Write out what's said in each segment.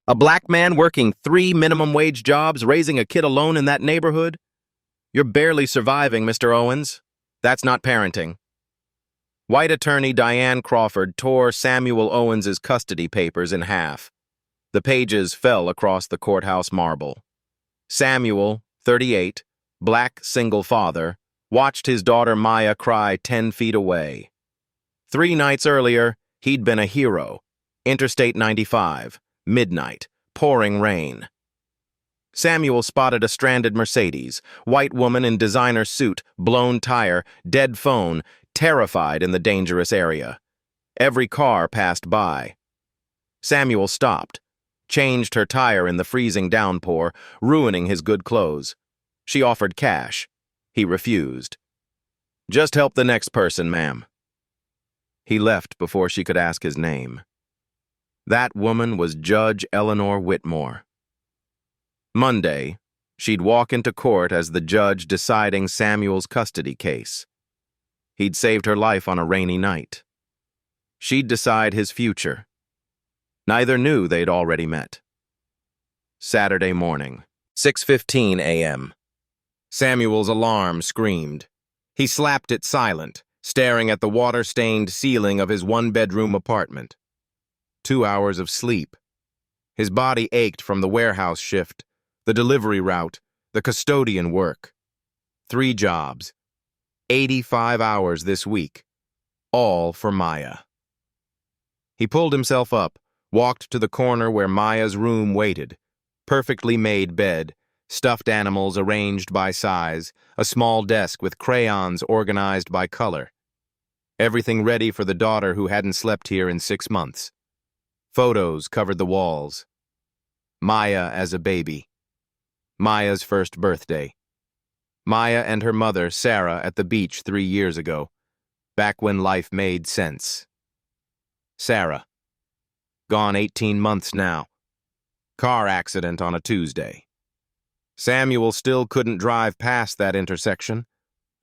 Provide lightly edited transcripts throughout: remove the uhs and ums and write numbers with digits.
A black man working 3 minimum wage jobs, raising a kid alone in that neighborhood? You're barely surviving, Mr. Owens. That's not parenting. White attorney Diane Crawford tore Samuel Owens's custody papers in half. The pages fell across the courthouse marble. Samuel, 38, black single father, watched his daughter Maya cry 10 feet away. 3 nights earlier, he'd been a hero. Interstate 95, midnight, pouring rain. Samuel spotted a stranded Mercedes, white woman in designer suit, blown tire, dead phone, terrified in the dangerous area. Every car passed by. Samuel stopped, changed her tire in the freezing downpour, ruining his good clothes. She offered cash. He refused. "Just help the next person, ma'am." He left before she could ask his name. That woman was Judge Eleanor Whitmore. Monday, she'd walk into court as the judge deciding Samuel's custody case. He'd saved her life on a rainy night. She'd decide his future. Neither knew they'd already met. Saturday morning, 6:15 a.m. Samuel's alarm screamed. He slapped it silent, staring at the water-stained ceiling of his 1-bedroom apartment. 2 hours of sleep. His body ached from the warehouse shift, the delivery route, the custodian work. 3 jobs. 85 hours this week. All for Maya. He pulled himself up, walked to the corner where Maya's room waited. Perfectly made bed, stuffed animals arranged by size, a small desk with crayons organized by color. Everything ready for the daughter who hadn't slept here in 6 months. Photos covered the walls. Maya as a baby. Maya's first birthday. Maya and her mother, Sarah, at the beach 3 years ago, back when life made sense. Sarah. Gone 18 months now. Car accident on a Tuesday. Samuel still couldn't drive past that intersection.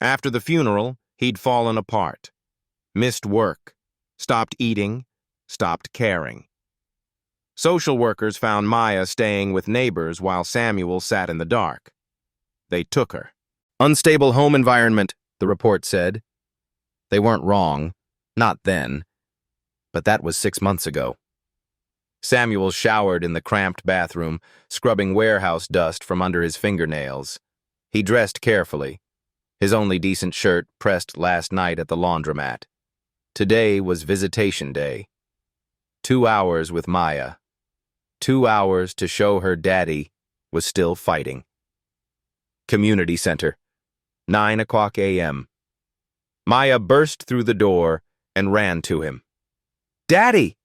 After the funeral, he'd fallen apart. Missed work. Stopped eating. Stopped caring. Social workers found Maya staying with neighbors while Samuel sat in the dark. They took her. "Unstable home environment," the report said. They weren't wrong. Not then. But that was 6 months ago. Samuel showered in the cramped bathroom, scrubbing warehouse dust from under his fingernails. He dressed carefully. His only decent shirt pressed last night at the laundromat. Today was visitation day. 2 hours with Maya. 2 hours to show her daddy was still fighting. Community center. 9 o'clock a.m. Maya burst through the door and ran to him. "Daddy!"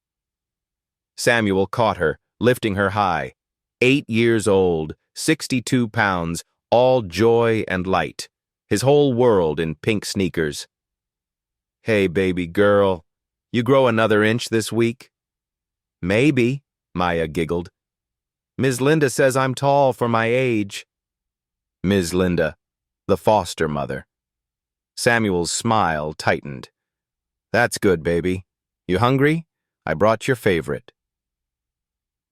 Samuel caught her, lifting her high. 8 years old, 62 pounds, all joy and light, his whole world in pink sneakers. "Hey, baby girl, you grow another inch this week?" "Maybe," Maya giggled. "Ms. Linda says I'm tall for my age." Ms. Linda, the foster mother. Samuel's smile tightened. "That's good, baby. You hungry? I brought your favorite."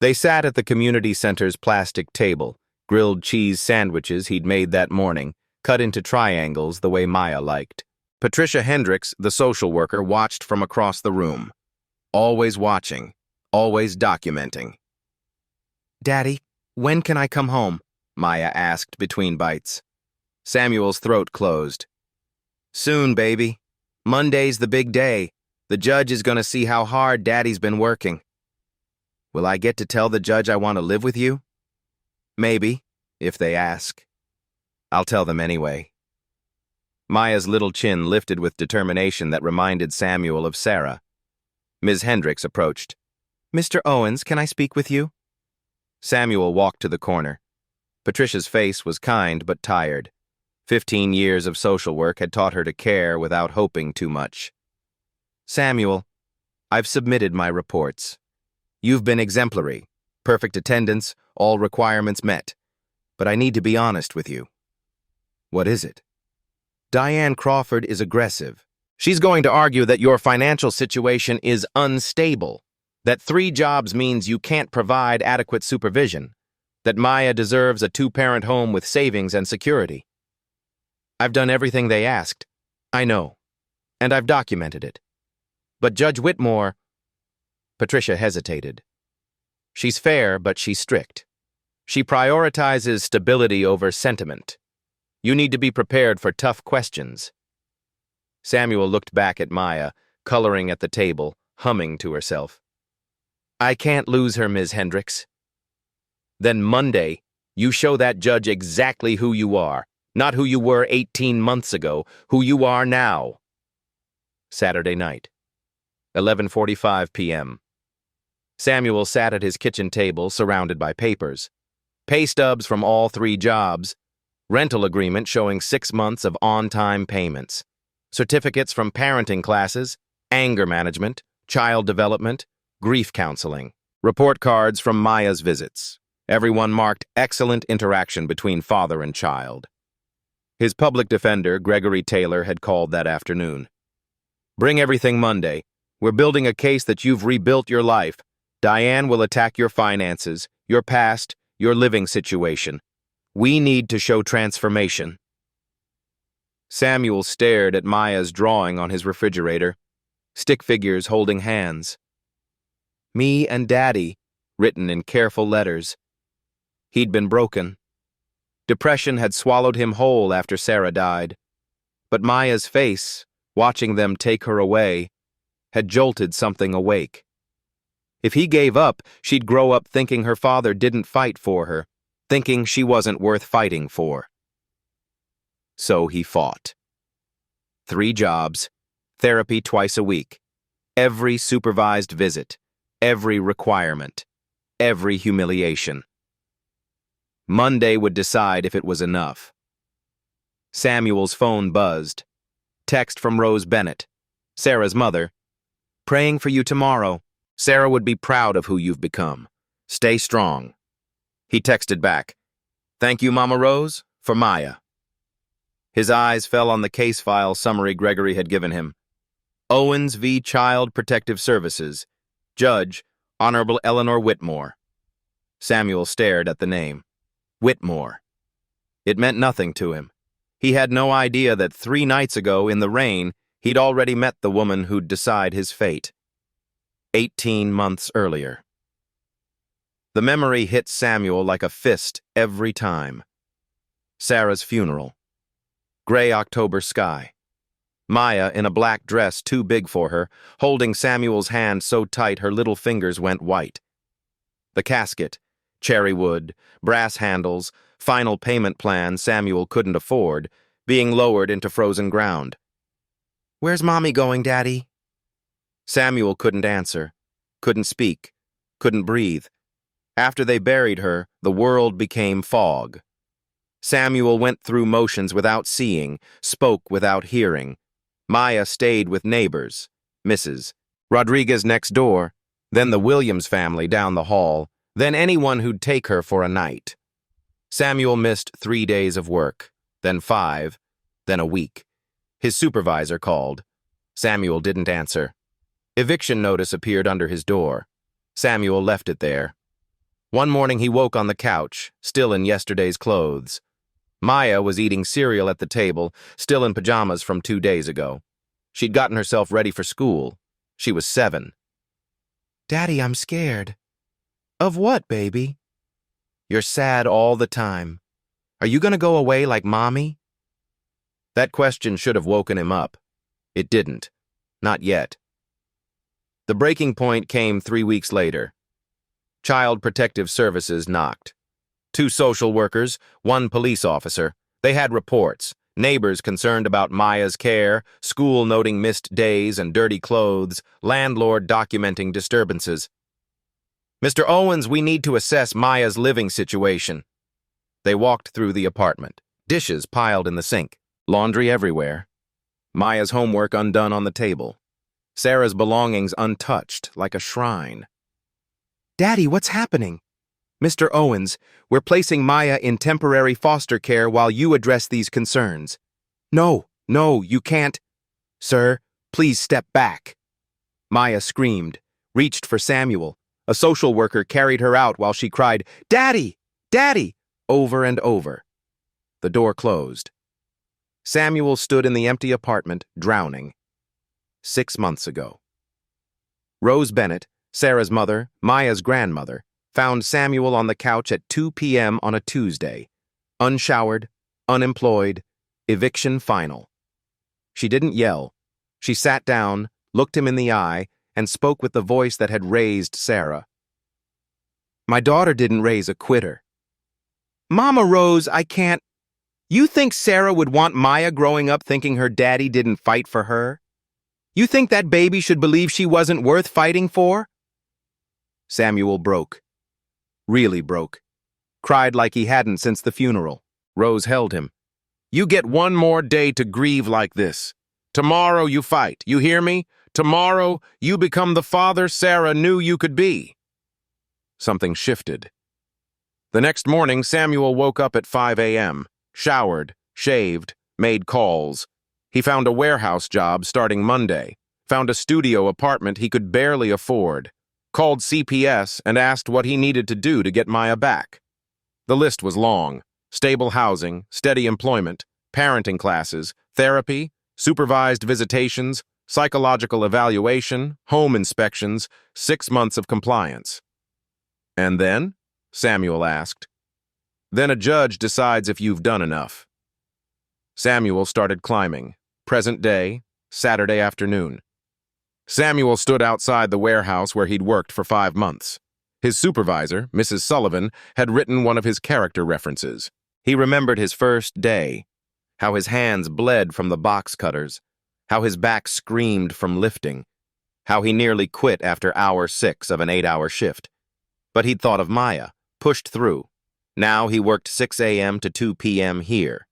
They sat at the community center's plastic table, grilled cheese sandwiches he'd made that morning, cut into triangles the way Maya liked. Patricia Hendricks, the social worker, watched from across the room. Always watching, always documenting. "Daddy, when can I come home?" Maya asked between bites. Samuel's throat closed. "Soon, baby. Monday's the big day. The judge is going to see how hard Daddy's been working." "Will I get to tell the judge I want to live with you?" "Maybe, if they ask. I'll tell them anyway." Maya's little chin lifted with determination that reminded Samuel of Sarah. Ms. Hendricks approached. "Mr. Owens, can I speak with you?" Samuel walked to the corner. Patricia's face was kind but tired. 15 years of social work had taught her to care without hoping too much. "Samuel, I've submitted my reports. You've been exemplary, perfect attendance, all requirements met. But I need to be honest with you." "What is it?" "Diane Crawford is aggressive. She's going to argue that your financial situation is unstable. That 3 jobs means you can't provide adequate supervision. That Maya deserves a 2-parent home with savings and security. I've done everything they asked. I know. And I've documented it. But Judge Whitmore... Patricia hesitated. She's fair, but she's strict. She prioritizes stability over sentiment. You need to be prepared for tough questions. Samuel looked back at Maya, coloring at the table, humming to herself. I can't lose her, Ms. Hendricks. Then Monday, you show that judge exactly who you are, not who you were 18 months ago, who you are now. Saturday night, 11:45 p.m. Samuel sat at his kitchen table, surrounded by papers. Pay stubs from all 3 jobs, rental agreement showing 6 months of on-time payments, certificates from parenting classes, anger management, child development, grief counseling, report cards from Maya's visits. Everyone marked excellent interaction between father and child. His public defender, Gregory Taylor, had called that afternoon. Bring everything Monday. We're building a case that you've rebuilt your life. Diane will attack your finances, your past, your living situation. We need to show transformation. Samuel stared at Maya's drawing on his refrigerator, stick figures holding hands. Me and Daddy, written in careful letters. He'd been broken. Depression had swallowed him whole after Sarah died. But Maya's face, watching them take her away, had jolted something awake. If he gave up, she'd grow up thinking her father didn't fight for her, thinking she wasn't worth fighting for. So he fought. 3 jobs, therapy twice a week, every supervised visit, every requirement, every humiliation. Monday would decide if it was enough. Samuel's phone buzzed. Text from Rose Bennett, Sarah's mother. Praying for you tomorrow. Sarah would be proud of who you've become. Stay strong. He texted back, Thank you, Mama Rose, for Maya. His eyes fell on the case file summary Gregory had given him. Owens v. Child Protective Services. Judge, Honorable Eleanor Whitmore. Samuel stared at the name. Whitmore. It meant nothing to him. He had no idea that 3 nights ago, in the rain, he'd already met the woman who'd decide his fate. 18 months earlier. The memory hit Samuel like a fist every time. Sarah's funeral. Gray October sky. Maya in a black dress too big for her, holding Samuel's hand so tight her little fingers went white. The casket, cherry wood, brass handles, final payment plan Samuel couldn't afford, being lowered into frozen ground. Where's Mommy going, Daddy? Samuel couldn't answer, couldn't speak, couldn't breathe. After they buried her, the world became fog. Samuel went through motions without seeing, spoke without hearing. Maya stayed with neighbors, Mrs. Rodriguez next door, then the Williams family down the hall, then anyone who'd take her for a night. Samuel missed 3 days of work, then 5, then a week. His supervisor called. Samuel didn't answer. Eviction notice appeared under his door. Samuel left it there. One morning he woke on the couch, still in yesterday's clothes. Maya was eating cereal at the table, still in pajamas from 2 days ago. She'd gotten herself ready for school. She was 7. Daddy, I'm scared. Of what, baby? You're sad all the time. Are you going to go away like Mommy? That question should have woken him up. It didn't. Not yet. The breaking point came 3 weeks later. Child Protective Services knocked. 2 social workers, 1 police officer. They had reports. Neighbors concerned about Maya's care, school noting missed days and dirty clothes, landlord documenting disturbances. Mr. Owens, we need to assess Maya's living situation. They walked through the apartment. Dishes piled in the sink. Laundry everywhere. Maya's homework undone on the table. Sarah's belongings untouched, like a shrine. Daddy, what's happening? Mr. Owens, we're placing Maya in temporary foster care while you address these concerns. No, you can't. Sir, please step back. Maya screamed, reached for Samuel. A social worker carried her out while she cried, "Daddy! Daddy!" over and over. The door closed. Samuel stood in the empty apartment, drowning. 6 months ago. Rose Bennett, Sarah's mother, Maya's grandmother, found Samuel on the couch at 2 p.m. on a Tuesday. Unshowered, unemployed, eviction final. She didn't yell. She sat down, looked him in the eye, and spoke with the voice that had raised Sarah. "My daughter didn't raise a quitter." "Mama Rose, I can't. You think Sarah would want Maya growing up thinking her daddy didn't fight for her? You think that baby should believe she wasn't worth fighting for?" Samuel broke. Really broke. Cried like he hadn't since the funeral. Rose held him. "You get one more day to grieve like this. Tomorrow you fight, you hear me? Tomorrow you become the father Sarah knew you could be." Something shifted. The next morning, Samuel woke up at 5 a.m., showered, shaved, made calls. He found a warehouse job starting Monday, found a studio apartment he could barely afford, called CPS and asked what he needed to do to get Maya back. The list was long: stable housing, steady employment, parenting classes, therapy, supervised visitations, psychological evaluation, home inspections, 6 months of compliance. "And then?" Samuel asked. "Then a judge decides if you've done enough." Samuel started climbing. Present day, Saturday afternoon. Samuel stood outside the warehouse where he'd worked for 5 months. His supervisor, Mrs. Sullivan, had written one of his character references. He remembered his first day, how his hands bled from the box cutters, how his back screamed from lifting, how he nearly quit after hour 6 of an 8-hour shift. But he'd thought of Maya, pushed through. Now he worked 6 a.m. to 2 p.m. here.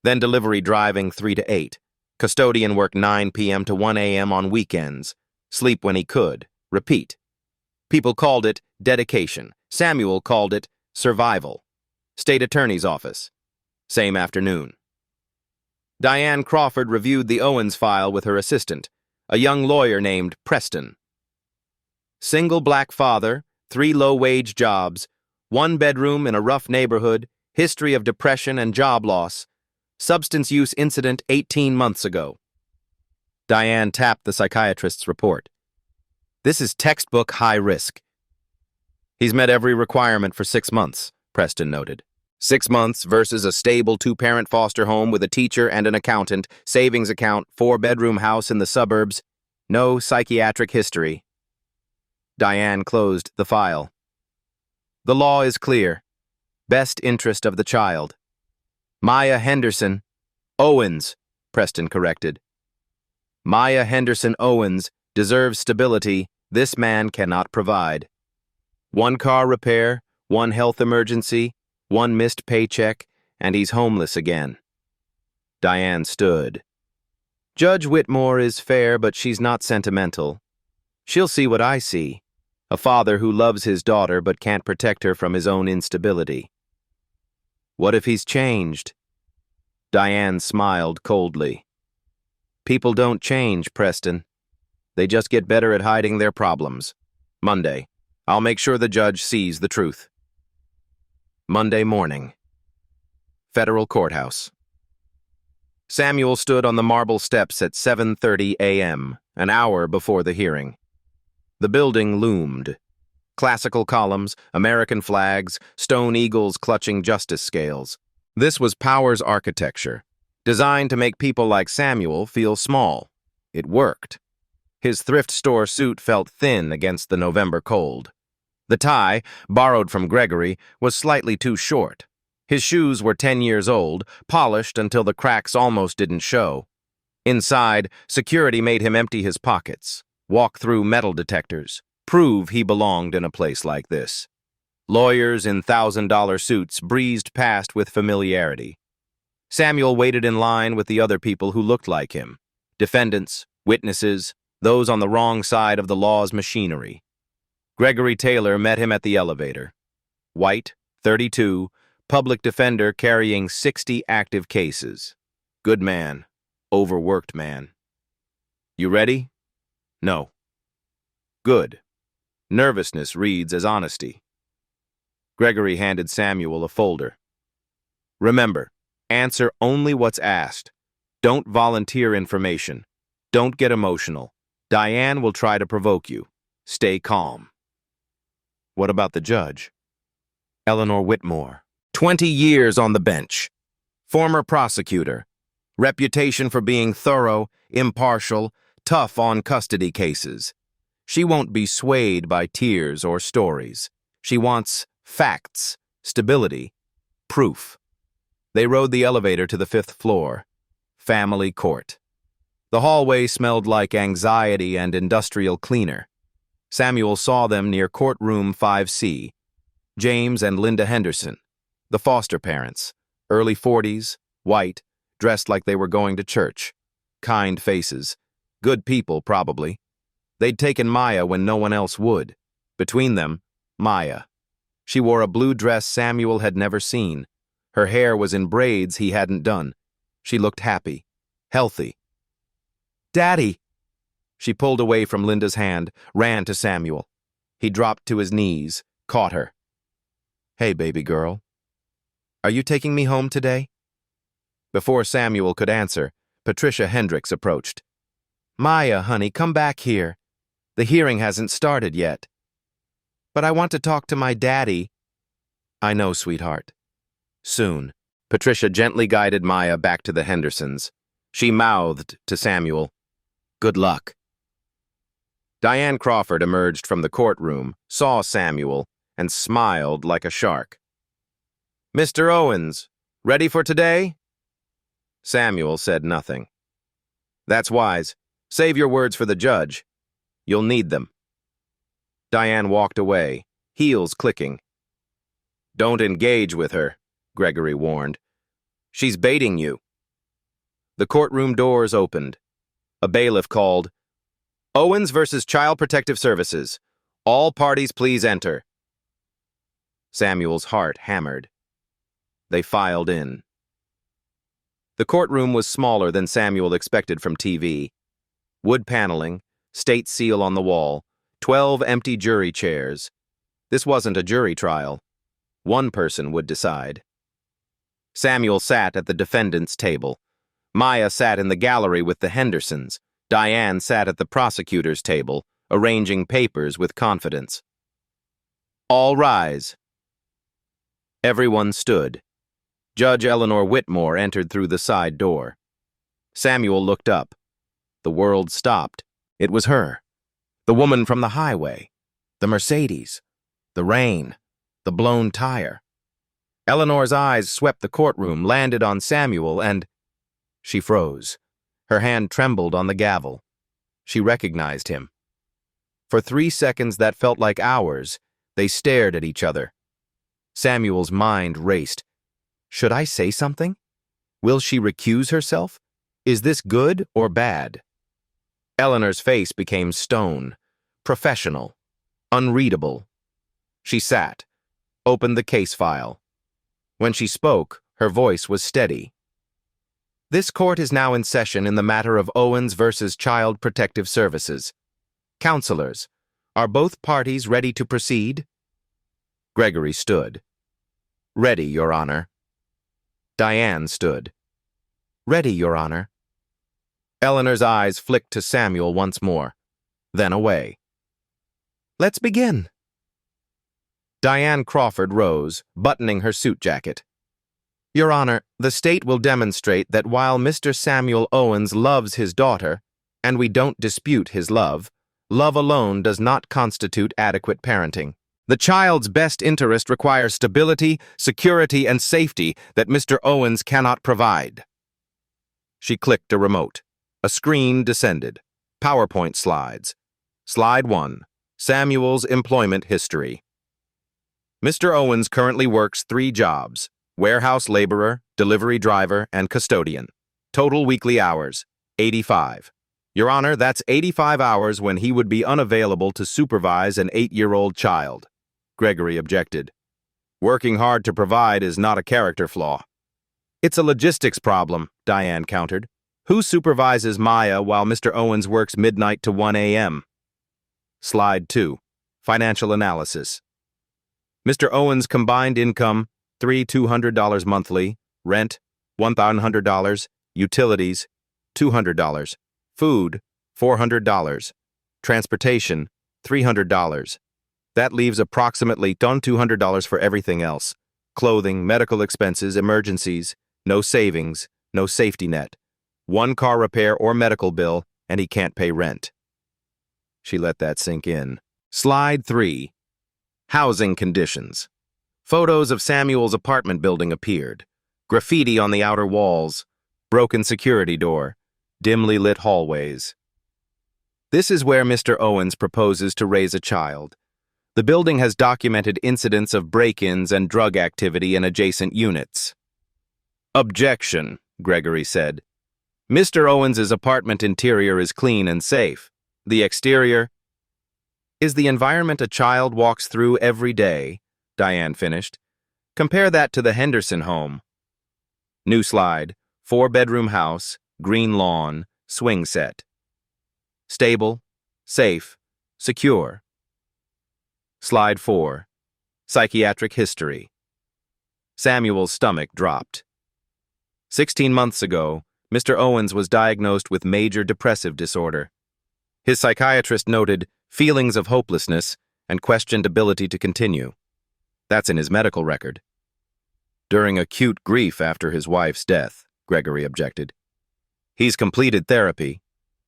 Then delivery driving 3 to 8. Custodian work 9 p.m. to 1 a.m. on weekends. Sleep when he could. Repeat. People called it dedication. Samuel called it survival. State Attorney's Office. Same afternoon. Diane Crawford reviewed the Owens file with her assistant, a young lawyer named Preston. Single black father, 3 low-wage jobs, 1 bedroom in a rough neighborhood, history of depression and job loss, substance use incident 18 months ago. Diane tapped the psychiatrist's report. "This is textbook high risk." "He's met every requirement for 6 months, Preston noted. 6 months versus a stable 2-parent foster home with a teacher and an accountant, savings account, 4-bedroom house in the suburbs. No psychiatric history. Diane closed the file. "The law is clear. Best interest of the child." "Maya Henderson Owens," Preston corrected. "Maya Henderson Owens deserves stability this man cannot provide. 1 car repair, 1 health emergency, 1 missed paycheck, and he's homeless again." Diane stood. "Judge Whitmore is fair, but she's not sentimental. She'll see what I see. A father who loves his daughter but can't protect her from his own instability." "What if he's changed?" Diane smiled coldly. "People don't change, Preston. They just get better at hiding their problems. Monday. I'll make sure the judge sees the truth." Monday morning. Federal Courthouse. Samuel stood on the marble steps at 7:30 a.m., an hour before the hearing. The building loomed. Classical columns, American flags, stone eagles clutching justice scales. This was Power's architecture, designed to make people like Samuel feel small. It worked. His thrift store suit felt thin against the November cold. The tie, borrowed from Gregory, was slightly too short. His shoes were 10 years old, polished until the cracks almost didn't show. Inside, security made him empty his pockets, walk through metal detectors, prove he belonged in a place like this. Lawyers in $1,000 suits breezed past with familiarity. Samuel waited in line with the other people who looked like him. Defendants, witnesses, those on the wrong side of the law's machinery. Gregory Taylor met him at the elevator. White, 32, public defender carrying 60 active cases. Good man, overworked man. "You ready?" "No." "Good. Nervousness reads as honesty. Gregory handed Samuel a folder. Remember, answer only what's asked. Don't volunteer information. Don't get emotional. Diane will try to provoke you. Stay calm. What about the judge? Eleanor Whitmore. 20 years on the bench. Former prosecutor. Reputation for being thorough, impartial, tough on custody cases. She won't be swayed by tears or stories. She wants facts, stability, proof. They rode the elevator to the 5th floor. Family court. The hallway smelled like anxiety and industrial cleaner. Samuel saw them near courtroom 5C. James and Linda Henderson, the foster parents, early 40s, white, dressed like they were going to church. Kind faces. Good people, probably. They'd taken Maya when no one else would. Between them, Maya. She wore a blue dress Samuel had never seen. Her hair was in braids he hadn't done. She looked happy, healthy. "Daddy!" She pulled away from Linda's hand, ran to Samuel. He dropped to his knees, caught her. "Hey, baby girl. Are you taking me home today?" Before Samuel could answer, Patricia Hendricks approached. "Maya, honey, come back here. The hearing hasn't started yet." "But I want to talk to my daddy." "I know, sweetheart. Soon." Patricia gently guided Maya back to the Hendersons. She mouthed to Samuel, "Good luck." Diane Crawford emerged from the courtroom, saw Samuel, and smiled like a shark. "Mr. Owens, ready for today?" Samuel said nothing. "That's wise. Save your words for the judge. You'll need them." Diane walked away, heels clicking. "Don't engage with her," Gregory warned. "She's baiting you." The courtroom doors opened. A bailiff called, "Owens versus Child Protective Services. All parties please enter." Samuel's heart hammered. They filed in. The courtroom was smaller than Samuel expected from TV. Wood paneling, state seal on the wall, 12 empty jury chairs. This wasn't a jury trial. One person would decide. Samuel sat at the defendant's table. Maya sat in the gallery with the Hendersons. Diane sat at the prosecutor's table, arranging papers with confidence. "All rise." Everyone stood. Judge Eleanor Whitmore entered through the side door. Samuel looked up. The world stopped. It was her. The woman from the highway. The Mercedes. The rain. The blown tire. Eleanor's eyes swept the courtroom, landed on Samuel, and she froze. Her hand trembled on the gavel. She recognized him. For 3 seconds that felt like hours, they stared at each other. Samuel's mind raced. Should I say something? Will she recuse herself? Is this good or bad? Eleanor's face became stone, professional, unreadable. She sat, opened the case file. When she spoke, her voice was steady. "This court is now in session in the matter of Owens versus Child Protective Services. Counselors, are both parties ready to proceed?" Gregory stood. "Ready, Your Honor." Diane stood. "Ready, Your Honor." Eleanor's eyes flicked to Samuel once more, then away. "Let's begin." Diane Crawford rose, buttoning her suit jacket. "Your Honor, the state will demonstrate that while Mr. Samuel Owens loves his daughter, and we don't dispute his love, love alone does not constitute adequate parenting. The child's best interest requires stability, security, and safety that Mr. Owens cannot provide." She clicked a remote. A screen descended. PowerPoint slides. Slide 1. Samuel's employment history. Mr. Owens currently works 3 jobs: warehouse laborer, delivery driver, and custodian. Total weekly hours, 85. Your Honor, that's 85 hours when he would be unavailable to supervise an 8-year-old child. Gregory objected. "Working hard to provide is not a character flaw." "It's a logistics problem," Diane countered. "Who supervises Maya while Mr. Owens works midnight to 1 a.m.? Slide 2. Financial analysis. Mr. Owens' combined income, $200 monthly, rent, $1,100, utilities, $200, food, $400, transportation, $300. That leaves approximately $200 for everything else. Clothing, medical expenses, emergencies, no savings, no safety net. One car repair or medical bill, and he can't pay rent. She let that sink in. Slide 3. Housing conditions. Photos of Samuel's apartment building appeared. Graffiti on the outer walls, broken security door, dimly lit hallways. This is where Mr. Owens proposes to raise a child. The building has documented incidents of break-ins and drug activity in adjacent units. Objection, Gregory said. Mr. Owens's apartment interior is clean and safe. The exterior is the environment a child walks through every day, Diane finished. Compare that to the Henderson home. New slide, 4-bedroom house, green lawn, swing set. Stable, safe, secure. Slide 4. Psychiatric history. Samuel's stomach dropped. 16 months ago, Mr. Owens was diagnosed with major depressive disorder. His psychiatrist noted feelings of hopelessness and questioned ability to continue. That's in his medical record. During acute grief after his wife's death, Gregory objected. He's completed therapy.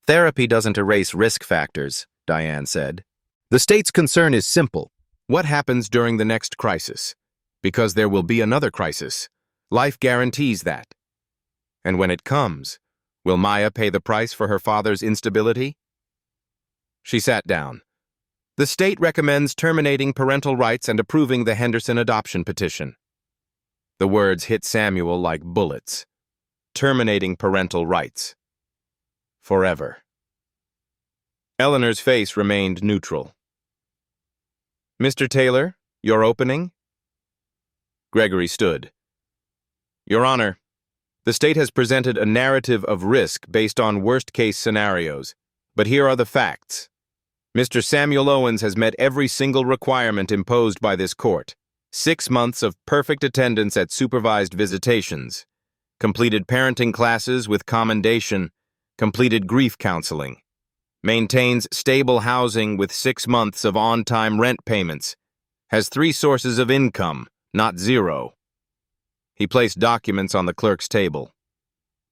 Therapy doesn't erase risk factors, Diane said. The state's concern is simple. What happens during the next crisis? Because there will be another crisis. Life guarantees that. And when it comes, will Maya pay the price for her father's instability? She sat down. The state recommends terminating parental rights and approving the Henderson adoption petition. The words hit Samuel like bullets. Terminating parental rights. Forever. Eleanor's face remained neutral. Mr. Taylor, your opening? Gregory stood. Your Honor, the state has presented a narrative of risk based on worst-case scenarios, but here are the facts. Mr. Samuel Owens has met every single requirement imposed by this court. 6 months of perfect attendance at supervised visitations, completed parenting classes with commendation, completed grief counseling, maintains stable housing with 6 months of on-time rent payments, has 3 sources of income, not 0. He placed documents on the clerk's table.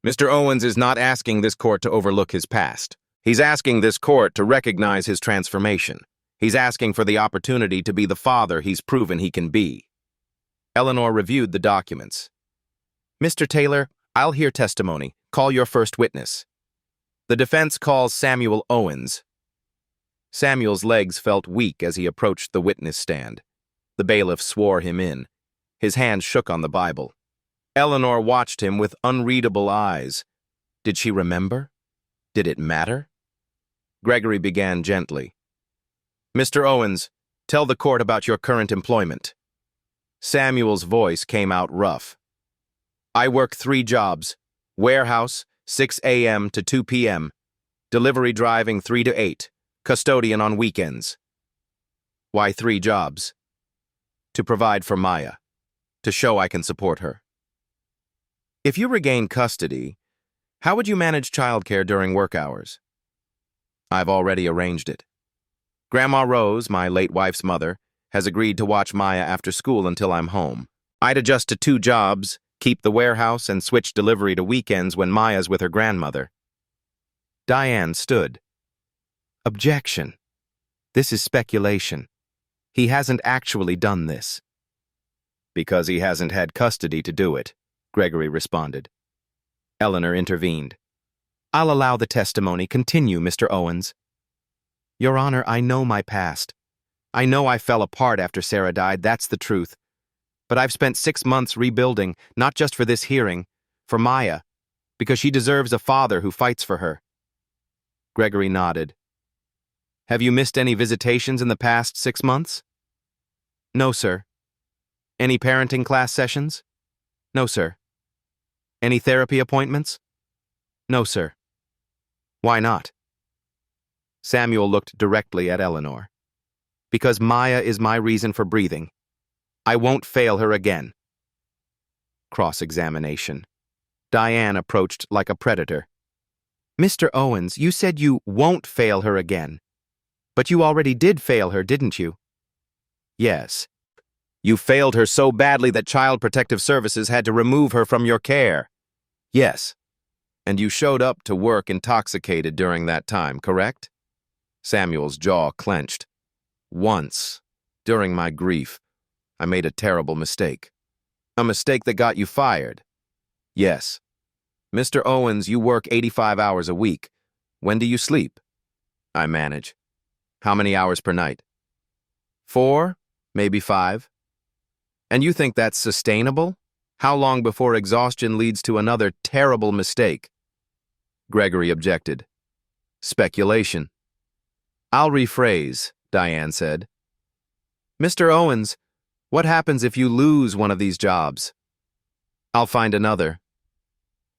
Mr. Owens is not asking this court to overlook his past. He's asking this court to recognize his transformation. He's asking for the opportunity to be the father he's proven he can be. Eleanor reviewed the documents. Mr. Taylor, I'll hear testimony. Call your first witness. The defense calls Samuel Owens. Samuel's legs felt weak as he approached the witness stand. The bailiff swore him in. His hand shook on the Bible. Eleanor watched him with unreadable eyes. Did she remember? Did it matter? Gregory began gently. Mr. Owens, tell the court about your current employment. Samuel's voice came out rough. I work 3 jobs. Warehouse, 6 a.m. to 2 p.m. Delivery driving 3 to 8. Custodian on weekends. Why 3 jobs? To provide for Maya. To show I can support her. If you regain custody, how would you manage childcare during work hours? I've already arranged it. Grandma Rose, my late wife's mother, has agreed to watch Maya after school until I'm home. I'd adjust to 2 jobs, keep the warehouse, and switch delivery to weekends when Maya's with her grandmother. Diane stood. Objection. This is speculation. He hasn't actually done this. Because he hasn't had custody to do it, Gregory responded. Eleanor intervened. I'll allow the testimony. Continue, Mr. Owens. Your Honor, I know my past. I know I fell apart after Sarah died, that's the truth. But I've spent 6 months rebuilding, not just for this hearing, for Maya, because she deserves a father who fights for her. Gregory nodded. Have you missed any visitations in the past 6 months? No, sir. Any parenting class sessions? No, sir. Any therapy appointments? No, sir. Why not? Samuel looked directly at Eleanor. Because Maya is my reason for breathing. I won't fail her again. Cross-examination. Diane approached like a predator. Mr. Owens, you said you won't fail her again. But you already did fail her, didn't you? Yes. You failed her so badly that Child Protective Services had to remove her from your care. Yes. And you showed up to work intoxicated during that time, correct? Samuel's jaw clenched. Once, during my grief, I made a terrible mistake. A mistake that got you fired. Yes. Mr. Owens, you work 85 hours a week. When do you sleep? I manage. How many hours per night? 4, maybe 5. And you think that's sustainable? How long before exhaustion leads to another terrible mistake? Gregory objected. Speculation. I'll rephrase, Diane said. Mr. Owens, what happens if you lose one of these jobs? I'll find another.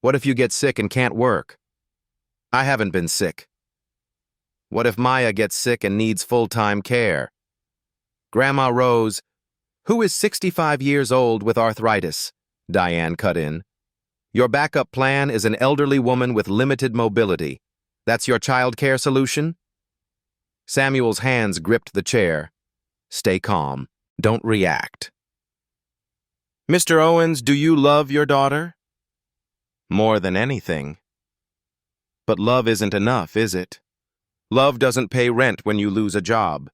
What if you get sick and can't work? I haven't been sick. What if Maya gets sick and needs full-time care? Grandma Rose, who is 65 years old with arthritis, Diane cut in. Your backup plan is an elderly woman with limited mobility. That's your child care solution? Samuel's hands gripped the chair. Stay calm. Don't react. Mr. Owens, do you love your daughter? More than anything. But love isn't enough, is it? Love doesn't pay rent when you lose a job.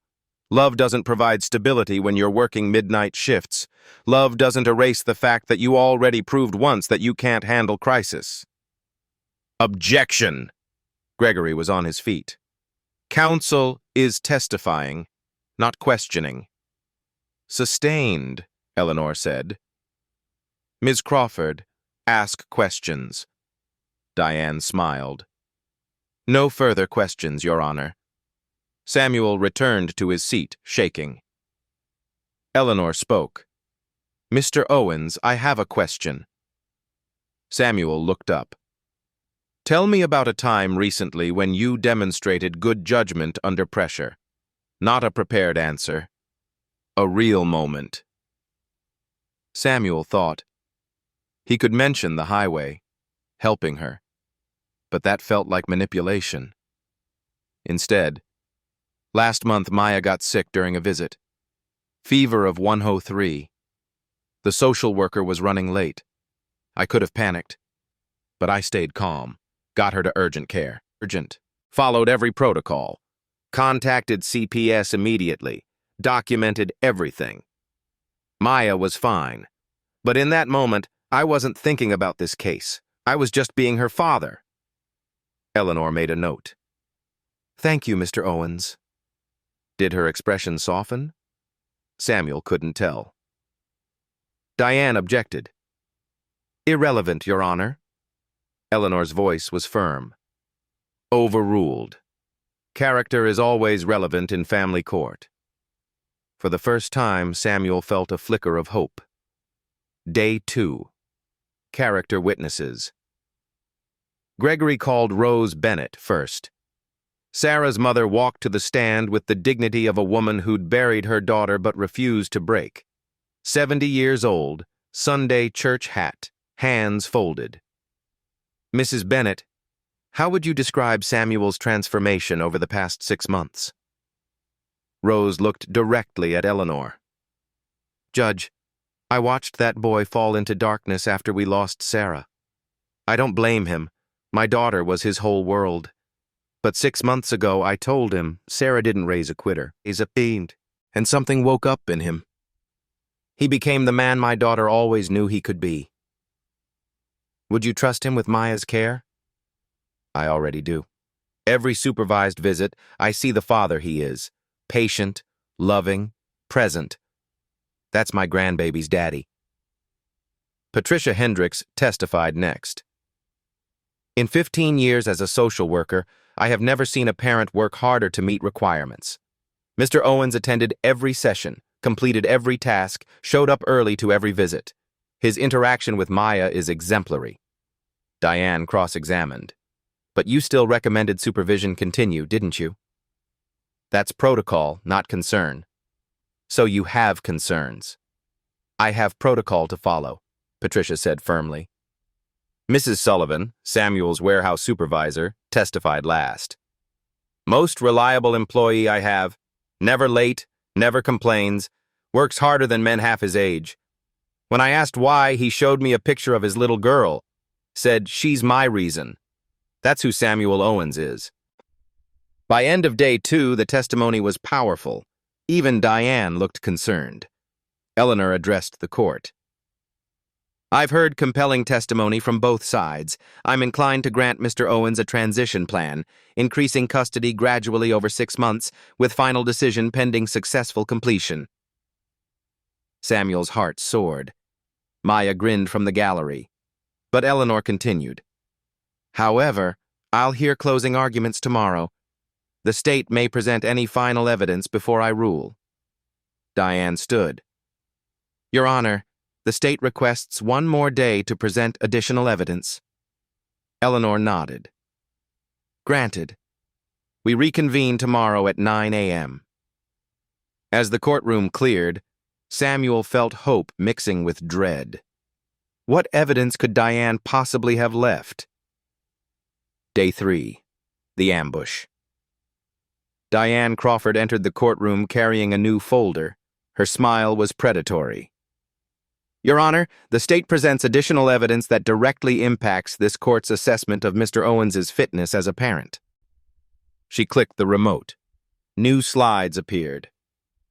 Love doesn't provide stability when you're working midnight shifts. Love doesn't erase the fact that you already proved once that you can't handle crisis. Objection! Gregory was on his feet. Counsel is testifying, not questioning. Sustained, Eleanor said. Ms. Crawford, ask questions. Diane smiled. No further questions, Your Honor. Samuel returned to his seat, shaking. Eleanor spoke. Mr. Owens, I have a question. Samuel looked up. Tell me about a time recently when you demonstrated good judgment under pressure. Not a prepared answer. A real moment. Samuel thought. He could mention the highway, helping her. But that felt like manipulation. Instead, last month Maya got sick during a visit. Fever of 103. The social worker was running late. I could have panicked, but I stayed calm, got her to urgent care. Urgent. Followed every protocol. Contacted CPS immediately. Documented everything. Maya was fine. But in that moment, I wasn't thinking about this case. I was just being her father. Eleanor made a note. Thank you, Mr. Owens. Did her expression soften? Samuel couldn't tell. Diane objected. Irrelevant, Your Honor. Eleanor's voice was firm. Overruled. Character is always relevant in family court. For the first time, Samuel felt a flicker of hope. Day 2. Character witnesses. Gregory called Rose Bennett first. Sarah's mother walked to the stand with the dignity of a woman who'd buried her daughter but refused to break. 70 years old, Sunday church hat, hands folded. Mrs. Bennett, how would you describe Samuel's transformation over the past 6 months? Rose looked directly at Eleanor. Judge, I watched that boy fall into darkness after we lost Sarah. I don't blame him. My daughter was his whole world. But 6 months ago, I told him Sarah didn't raise a quitter. He's a fiend. And something woke up in him. He became the man my daughter always knew he could be. Would you trust him with Maya's care? I already do. Every supervised visit, I see the father he is. Patient, loving, present. That's my grandbaby's daddy. Patricia Hendricks testified next. In 15 years as a social worker, I have never seen a parent work harder to meet requirements. Mr. Owens attended every session, completed every task, showed up early to every visit. His interaction with Maya is exemplary. Diane cross-examined. But you still recommended supervision continue, didn't you? That's protocol, not concern. So you have concerns. I have protocol to follow, Patricia said firmly. Mrs. Sullivan, Samuel's warehouse supervisor, testified last. Most reliable employee I have, never late, never complains, works harder than men half his age. When I asked why, he showed me a picture of his little girl, said, "She's my reason." That's who Samuel Owens is. By end of day 2, the testimony was powerful. Even Diane looked concerned. Eleanor addressed the court. I've heard compelling testimony from both sides. I'm inclined to grant Mr. Owens a transition plan, increasing custody gradually over 6 months, with final decision pending successful completion. Samuel's heart soared. Maya grinned from the gallery. But Eleanor continued. However, I'll hear closing arguments tomorrow. The state may present any final evidence before I rule. Diane stood. Your Honor, the state requests 1 more day to present additional evidence. Eleanor nodded. Granted. We reconvene tomorrow at 9 a.m. As the courtroom cleared, Samuel felt hope mixing with dread. What evidence could Diane possibly have left? Day 3. The ambush. Diane Crawford entered the courtroom carrying a new folder. Her smile was predatory. Your Honor, the state presents additional evidence that directly impacts this court's assessment of Mr. Owens's fitness as a parent. She clicked the remote. New slides appeared.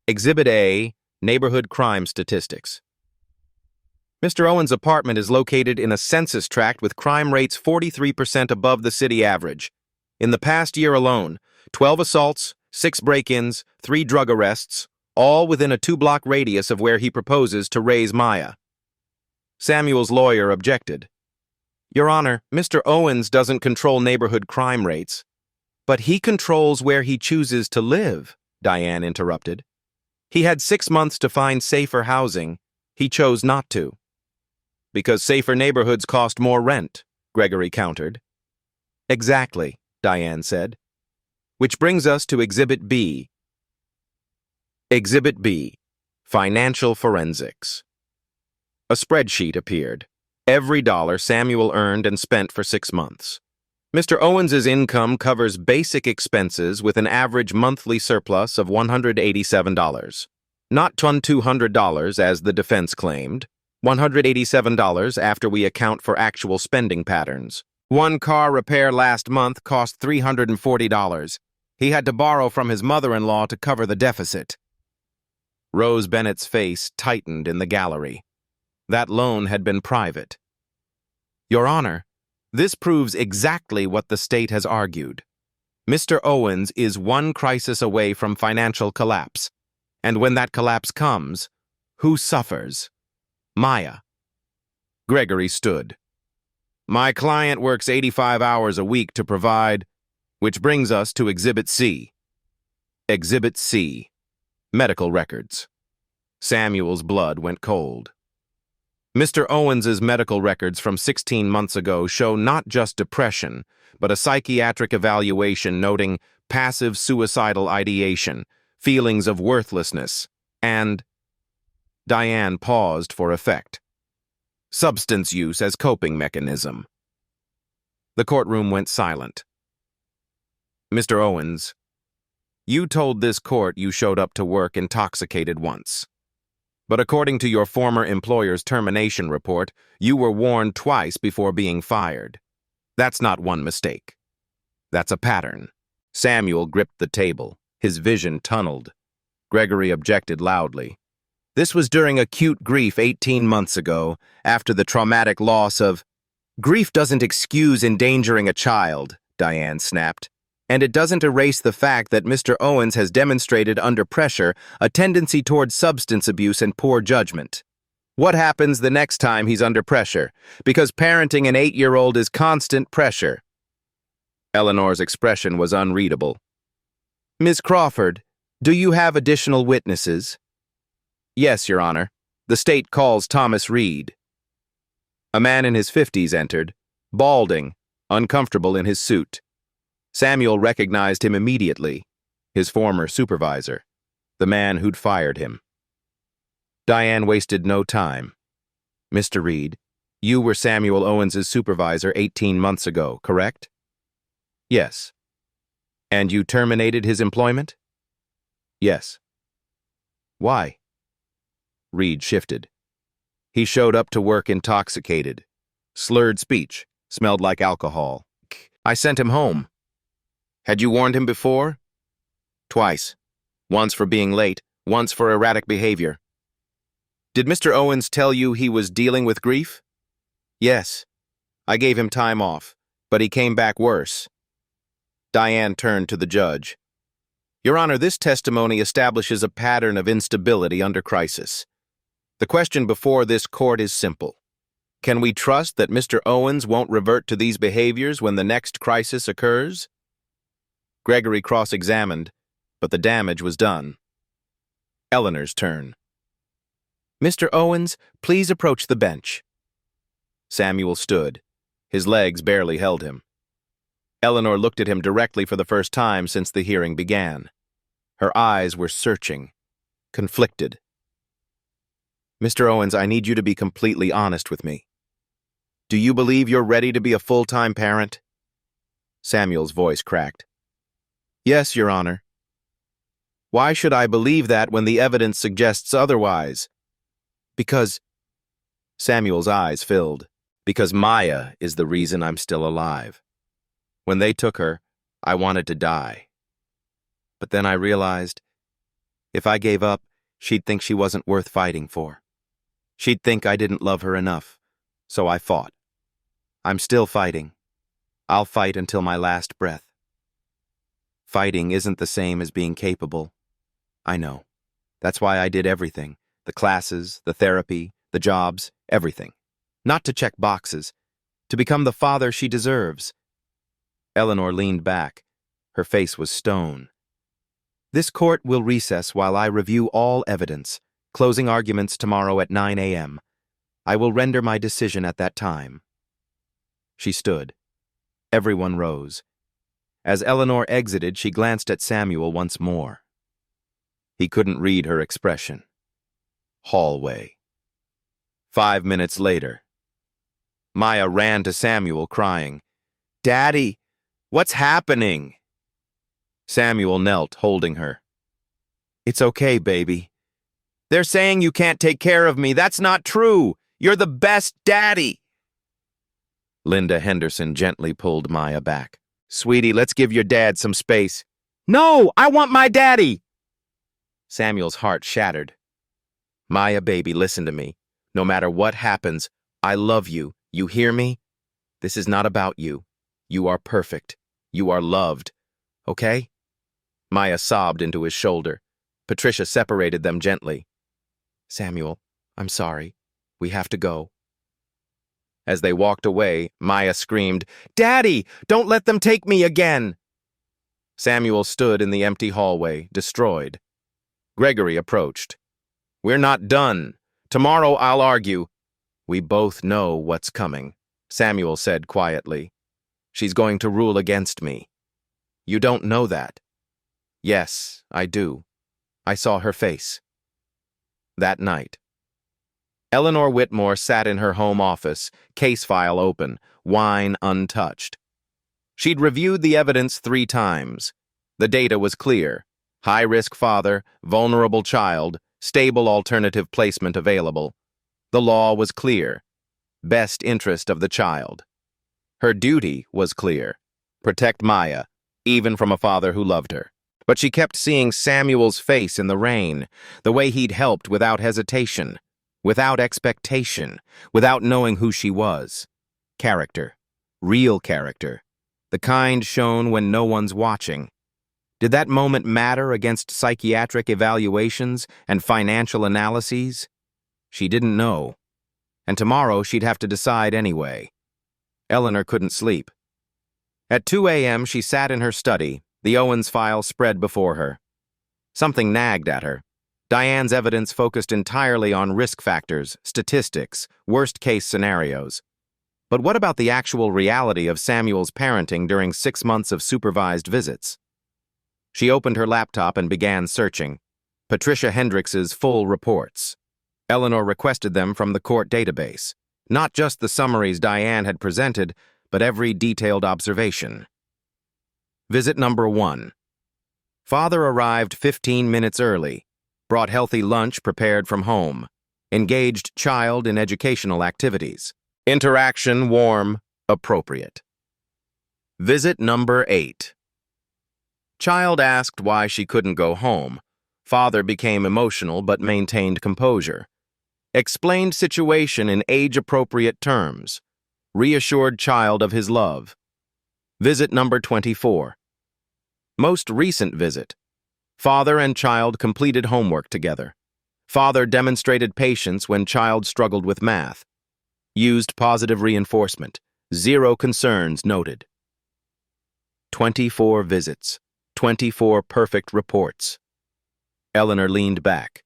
Exhibit A, Neighborhood Crime Statistics. Mr. Owens' apartment is located in a census tract with crime rates 43% above the city average. In the past year alone, 12 assaults, 6 break-ins, 3 drug arrests, all within a 2-block radius of where he proposes to raise Maya. Samuel's lawyer objected. Your Honor, Mr. Owens doesn't control neighborhood crime rates. But he controls where he chooses to live, Diane interrupted. He had 6 months to find safer housing. He chose not to. Because safer neighborhoods cost more rent, Gregory countered. Exactly, Diane said. Which brings us to Exhibit B. Exhibit B, Financial Forensics. A spreadsheet appeared. Every dollar Samuel earned and spent for 6 months. Mr. Owens's income covers basic expenses with an average monthly surplus of $187. Not $200 as the defense claimed. $187 after we account for actual spending patterns. 1 car repair last month cost $340. He had to borrow from his mother-in-law to cover the deficit. Rose Bennett's face tightened in the gallery. That loan had been private. Your Honor, this proves exactly what the state has argued. Mr. Owens is 1 crisis away from financial collapse. And when that collapse comes, who suffers? Maya. Gregory stood. My client works 85 hours a week to provide, which brings us to Exhibit C. Exhibit C. Medical records. Samuel's blood went cold. Mr. Owens's medical records from 16 months ago show not just depression, but a psychiatric evaluation noting passive suicidal ideation, feelings of worthlessness, and... Diane paused for effect. Substance use as coping mechanism. The courtroom went silent. Mr. Owens, you told this court you showed up to work intoxicated once. But according to your former employer's termination report, you were warned twice before being fired. That's not one mistake. That's a pattern. Samuel gripped the table, his vision tunneled. Gregory objected loudly. This was during acute grief 18 months ago, after the traumatic loss of... Grief doesn't excuse endangering a child, Diane snapped. And it doesn't erase the fact that Mr. Owens has demonstrated under pressure a tendency towards substance abuse and poor judgment. What happens the next time he's under pressure? Because parenting an 8-year-old is constant pressure. Eleanor's expression was unreadable. Ms. Crawford, do you have additional witnesses? Yes, Your Honor. The state calls Thomas Reed. A man in his 50s entered, balding, uncomfortable in his suit. Samuel recognized him immediately. his former supervisor, the man who'd fired him. Diane wasted no time. Mr. Reed, you were Samuel Owens' supervisor 18 months ago, correct? Yes. And you terminated his employment? Yes. Why? Reed shifted. He showed up to work intoxicated. Slurred speech, smelled like alcohol. I sent him home. Had you warned him before? Twice. Once for being late, once for erratic behavior. Did Mr. Owens tell you he was dealing with grief? Yes. I gave him time off, but he came back worse. Diane turned to the judge. Your Honor, this testimony establishes a pattern of instability under crisis. The question before this court is simple. Can we trust that Mr. Owens won't revert to these behaviors when the next crisis occurs? Gregory cross-examined, but the damage was done. Eleanor's turn. Mr. Owens, please approach the bench. Samuel stood. His legs barely held him. Eleanor looked at him directly for the first time since the hearing began. Her eyes were searching, conflicted. Mr. Owens, I need you to be completely honest with me. Do you believe you're ready to be a full-time parent? Samuel's voice cracked. Yes, Your Honor. Why should I believe that when the evidence suggests otherwise? Because... Samuel's eyes filled. Because Maya is the reason I'm still alive. When they took her, I wanted to die. But then I realized, if I gave up, she'd think she wasn't worth fighting for. She'd think I didn't love her enough, so I fought. I'm still fighting. I'll fight until my last breath. Fighting isn't the same as being capable. I know. That's why I did everything. The classes, the therapy, the jobs, everything. Not to check boxes. To become the father she deserves. Eleanor leaned back. Her face was stone. This court will recess while I review all evidence. Closing arguments tomorrow at 9 a.m. I will render my decision at that time. She stood. Everyone rose. As Eleanor exited, she glanced at Samuel once more. He couldn't read her expression. Hallway. 5 minutes later. Maya ran to Samuel, crying, Daddy, what's happening? Samuel knelt, holding her. It's okay, baby. They're saying you can't take care of me. That's not true. You're the best daddy. Linda Henderson gently pulled Maya back. Sweetie, let's give your dad some space. No, I want my daddy. Samuel's heart shattered. Maya, baby, listen to me. No matter what happens, I love you. You hear me? This is not about you. You are perfect. You are loved. Okay? Maya sobbed into his shoulder. Patricia separated them gently. Samuel, I'm sorry. We have to go. As they walked away, Maya screamed, Daddy, don't let them take me again! Samuel stood in the empty hallway, destroyed. Gregory approached. We're not done. Tomorrow I'll argue. We both know what's coming, Samuel said quietly. She's going to rule against me. You don't know that. Yes, I do. I saw her face. That night. Eleanor Whitmore sat in her home office, case file open, wine untouched. She'd reviewed the evidence 3 times. The data was clear. High-risk father, vulnerable child, stable alternative placement available. The law was clear. Best interest of the child. Her duty was clear. Protect Maya, even from a father who loved her. But she kept seeing Samuel's face in the rain, the way he'd helped without hesitation, without expectation, without knowing who she was. Character. Real character. The kind shown when no one's watching. Did that moment matter against psychiatric evaluations and financial analyses? She didn't know. And tomorrow she'd have to decide anyway. Eleanor couldn't sleep. At 2 a.m. she sat in her study, the Owens file spread before her. Something nagged at her. Diane's evidence focused entirely on risk factors, statistics, worst-case scenarios. But what about the actual reality of Samuel's parenting during 6 months of supervised visits? She opened her laptop and began searching. Patricia Hendricks's full reports. Eleanor requested them from the court database. Not just the summaries Diane had presented, but every detailed observation. Visit number 1. Father arrived 15 minutes early, brought healthy lunch prepared from home, engaged child in educational activities. Interaction warm, appropriate. Visit number 8. Child asked why she couldn't go home. Father became emotional but maintained composure. Explained situation in age-appropriate terms. Reassured child of his love. Visit number 24. Most recent visit. Father and child completed homework together. Father demonstrated patience when child struggled with math. Used positive reinforcement. 0 concerns noted. 24 visits. 24 perfect reports. Eleanor leaned back.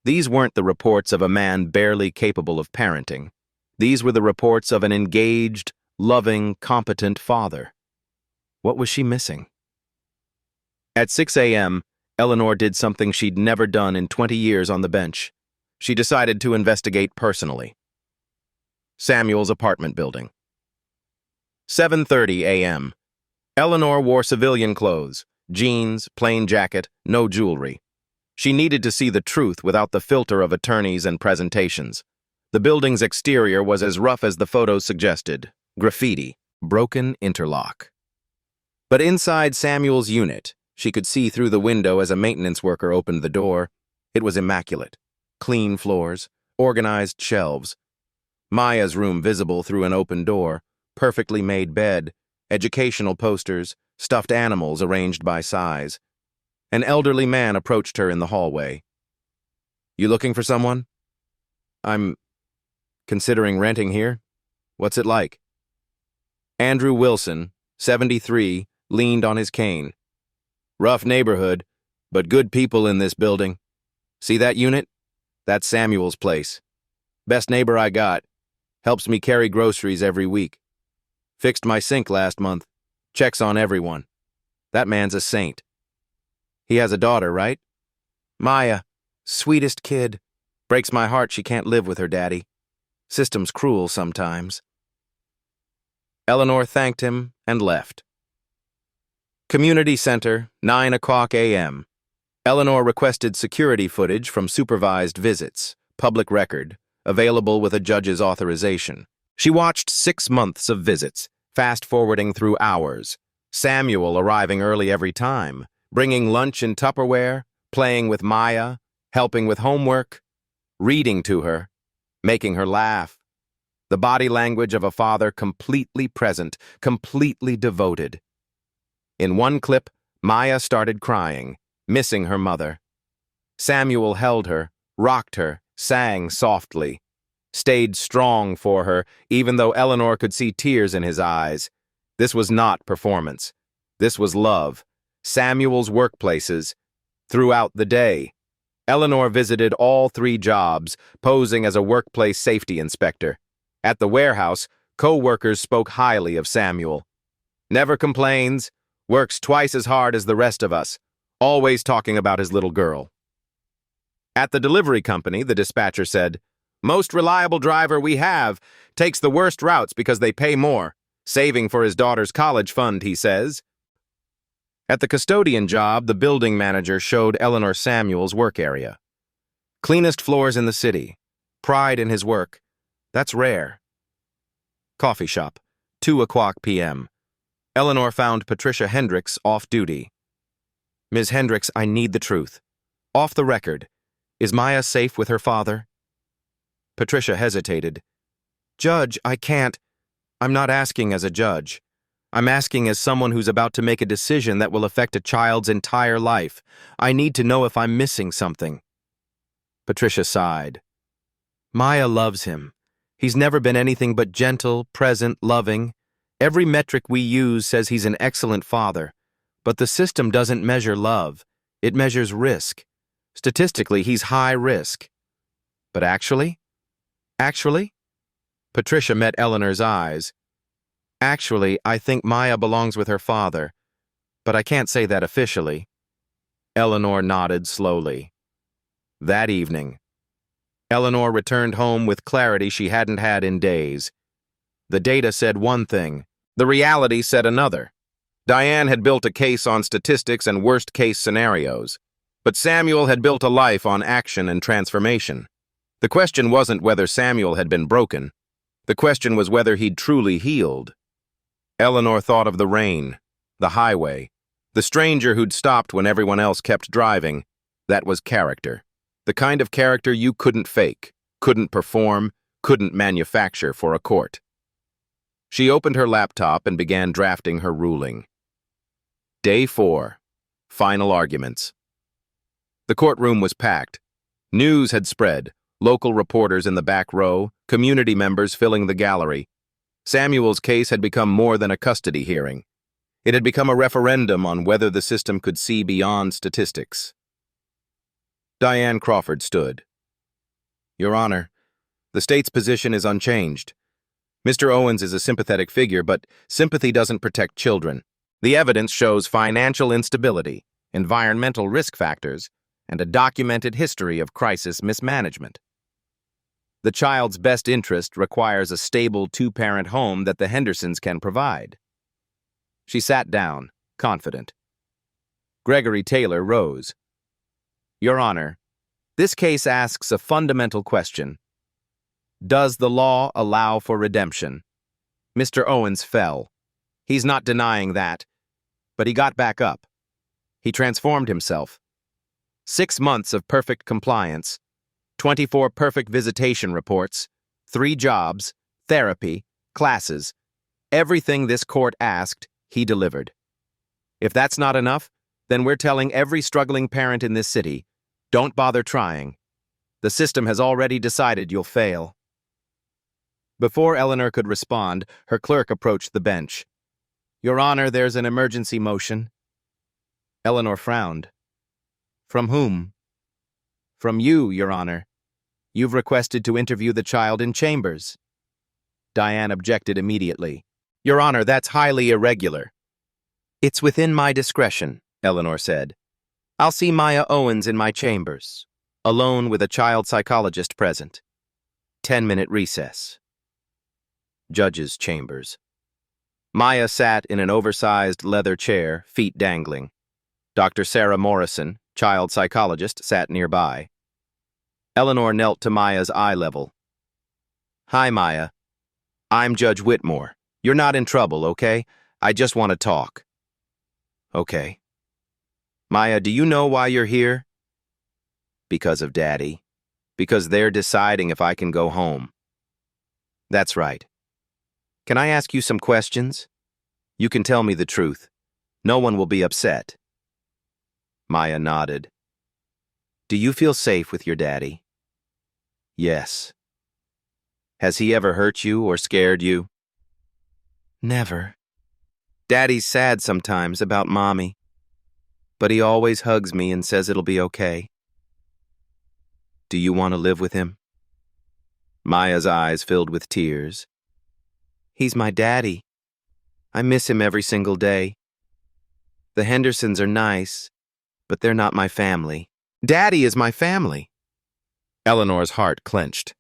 These weren't the reports of a man barely capable of parenting. These were the reports of an engaged, loving, competent father. What was she missing? At 6 a.m., Eleanor did something she'd never done in 20 years on the bench. She decided to investigate personally. Samuel's apartment building. 7:30 a.m. Eleanor wore civilian clothes, jeans, plain jacket, no jewelry. She needed to see the truth without the filter of attorneys and presentations. The building's exterior was as rough as the photos suggested. Graffiti, broken interlock. But inside Samuel's unit, she could see through the window as a maintenance worker opened the door. It was immaculate. Clean floors, organized shelves. Maya's room visible through an open door, perfectly made bed, educational posters, stuffed animals arranged by size. An elderly man approached her in the hallway. "You looking for someone?" "I'm considering renting here. What's it like?" Andrew Wilson, 73, leaned on his cane. "Rough neighborhood, but good people in this building. See that unit? That's Samuel's place. Best neighbor I got. Helps me carry groceries every week. Fixed my sink last month. Checks on everyone. That man's a saint." "He has a daughter, right?" "Maya. Sweetest kid. Breaks my heart she can't live with her daddy. System's cruel sometimes." Eleanor thanked him and left. Community Center, 9 o'clock a.m. Eleanor requested security footage from supervised visits, public record, available with a judge's authorization. She watched 6 months of visits, fast-forwarding through hours. Samuel arriving early every time, bringing lunch in Tupperware, playing with Maya, helping with homework, reading to her, making her laugh. The body language of a father completely present, completely devoted. In one clip, Maya started crying, missing her mother. Samuel held her, rocked her, sang softly, stayed strong for her, even though Eleanor could see tears in his eyes. This was not performance. This was love. Samuel's workplaces. Throughout the day, Eleanor visited all 3 jobs, posing as a workplace safety inspector. At the warehouse, co-workers spoke highly of Samuel. "Never complains, works twice as hard as the rest of us, always talking about his little girl." At the delivery company, the dispatcher said, "Most reliable driver we have, takes the worst routes because they pay more. Saving for his daughter's college fund, he says." At the custodian job, the building manager showed Eleanor Samuel's work area. Cleanest floors in the city. Pride in his work. That's rare. Coffee shop, 2 o'clock p.m. Eleanor found Patricia Hendricks off duty. "Ms. Hendricks, I need the truth. Off the record, is Maya safe with her father?" Patricia hesitated. "Judge, I can't. I'm not asking as a judge. I'm asking as someone who's about to make a decision that will affect a child's entire life. I need to know if I'm missing something." Patricia sighed. "Maya loves him. He's never been anything but gentle, present, loving. Every metric we use says he's an excellent father. But the system doesn't measure love. It measures risk. Statistically, he's high risk." "But actually?" "Actually?" Patricia met Eleanor's eyes. "Actually, I think Maya belongs with her father. but I can't say that officially. Eleanor nodded slowly. That evening, Eleanor returned home with clarity she hadn't had in days. The data said one thing, the reality said another. Diane had built a case on statistics and worst-case scenarios, but Samuel had built a life on action and transformation. The question wasn't whether Samuel had been broken. The question was whether he'd truly healed. Eleanor thought of the rain, the highway, the stranger who'd stopped when everyone else kept driving. That was character. The kind of character you couldn't fake, couldn't perform, couldn't manufacture for a court. She opened her laptop and began drafting her ruling. Day 4. Final arguments. The courtroom was packed. News had spread, local reporters in the back row, community members filling the gallery. Samuel's case had become more than a custody hearing. It had become a referendum on whether the system could see beyond statistics. Diane Crawford stood. Your Honor, the state's position is unchanged. Mr. Owens is a sympathetic figure, but sympathy doesn't protect children. The evidence shows financial instability, environmental risk factors, and a documented history of crisis mismanagement. The child's best interest requires a stable two-parent home that the Hendersons can provide. She sat down, confident. Gregory Taylor rose. Your Honor, this case asks a fundamental question. Does the law allow for redemption? Mr. Owens fell. He's not denying that, but he got back up. He transformed himself. 6 months of perfect compliance, 24 perfect visitation reports, 3 jobs, therapy, classes. Everything this court asked, he delivered. If that's not enough, then we're telling every struggling parent in this city, don't bother trying. The system has already decided you'll fail. Before Eleanor could respond, her clerk approached the bench. Your Honor, there's an emergency motion. Eleanor frowned. From whom? From you, Your Honor. You've requested to interview the child in chambers. Diane objected immediately. Your Honor, that's highly irregular. It's within my discretion, Eleanor said. I'll see Maya Owens in my chambers, alone with a child psychologist present. 10-minute recess. Judge's chambers. Maya sat in an oversized leather chair, feet dangling. Dr. Sarah Morrison, child psychologist, sat nearby. Eleanor knelt to Maya's eye level. Hi, Maya. I'm Judge Whitmore. You're not in trouble, okay? I just want to talk. Okay. Maya, do you know why you're here? Because of Daddy. Because they're deciding if I can go home. That's right. Can I ask you some questions? You can tell me the truth. No one will be upset. Maya nodded. Do you feel safe with your daddy? Yes. Has he ever hurt you or scared you? Never. Daddy's sad sometimes about Mommy, but he always hugs me and says it'll be okay. Do you want to live with him? Maya's eyes filled with tears. He's my daddy. I miss him every single day. The Hendersons are nice, but they're not my family. Daddy is my family. Eleanor's heart clenched.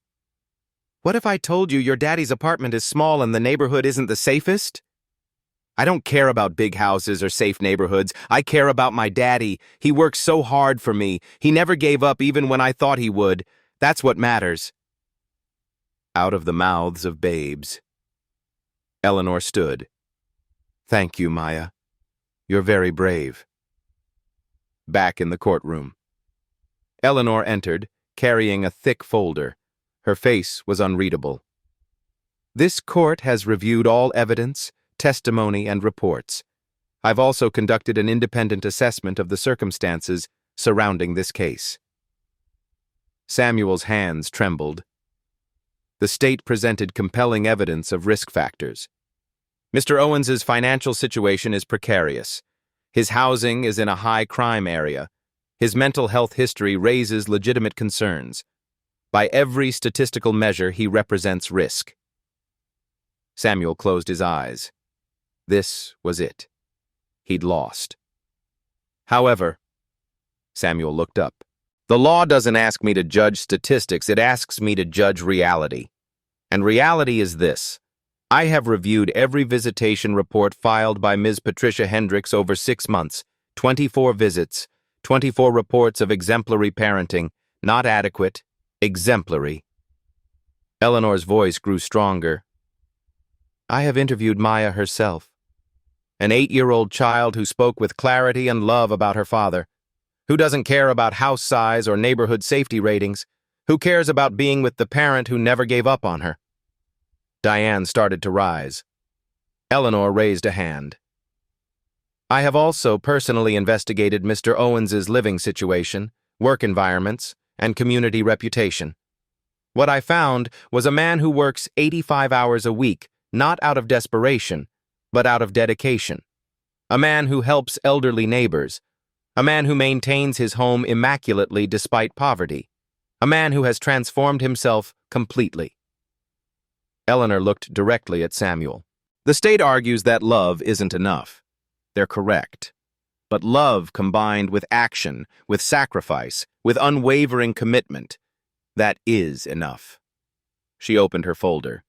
What if I told you your daddy's apartment is small and the neighborhood isn't the safest? I don't care about big houses or safe neighborhoods. I care about my daddy. He worked so hard for me. He never gave up even when I thought he would. That's what matters. Out of the mouths of babes. Eleanor stood. Thank you, Maya. You're very brave. Back in the courtroom. Eleanor entered, carrying a thick folder. Her face was unreadable. This court has reviewed all evidence, testimony, and reports. I've also conducted an independent assessment of the circumstances surrounding this case. Samuel's hands trembled. The state presented compelling evidence of risk factors. Mr. Owens's financial situation is precarious. His housing is in a high-crime area. His mental health history raises legitimate concerns. By every statistical measure, he represents risk. Samuel closed his eyes. This was it. he'd lost. However, Samuel looked up. The law doesn't ask me to judge statistics, it asks me to judge reality. And reality is this. I have reviewed every visitation report filed by Ms. Patricia Hendricks over 6 months, 24 visits, 24 reports of exemplary parenting, not adequate, exemplary. Eleanor's voice grew stronger. I have interviewed Maya herself, an 8-year-old child who spoke with clarity and love about her father, who doesn't care about house size or neighborhood safety ratings, who cares about being with the parent who never gave up on her. Diane started to rise. Eleanor raised a hand. I have also personally investigated Mr. Owens's living situation, work environments, and community reputation. What I found was a man who works 85 hours a week, not out of desperation, but out of dedication. A man who helps elderly neighbors. A man who maintains his home immaculately despite poverty. A man who has transformed himself completely. Eleanor looked directly at Samuel. The state argues that love isn't enough. They're correct. But love combined with action, with sacrifice, with unwavering commitment, that is enough. She opened her folder.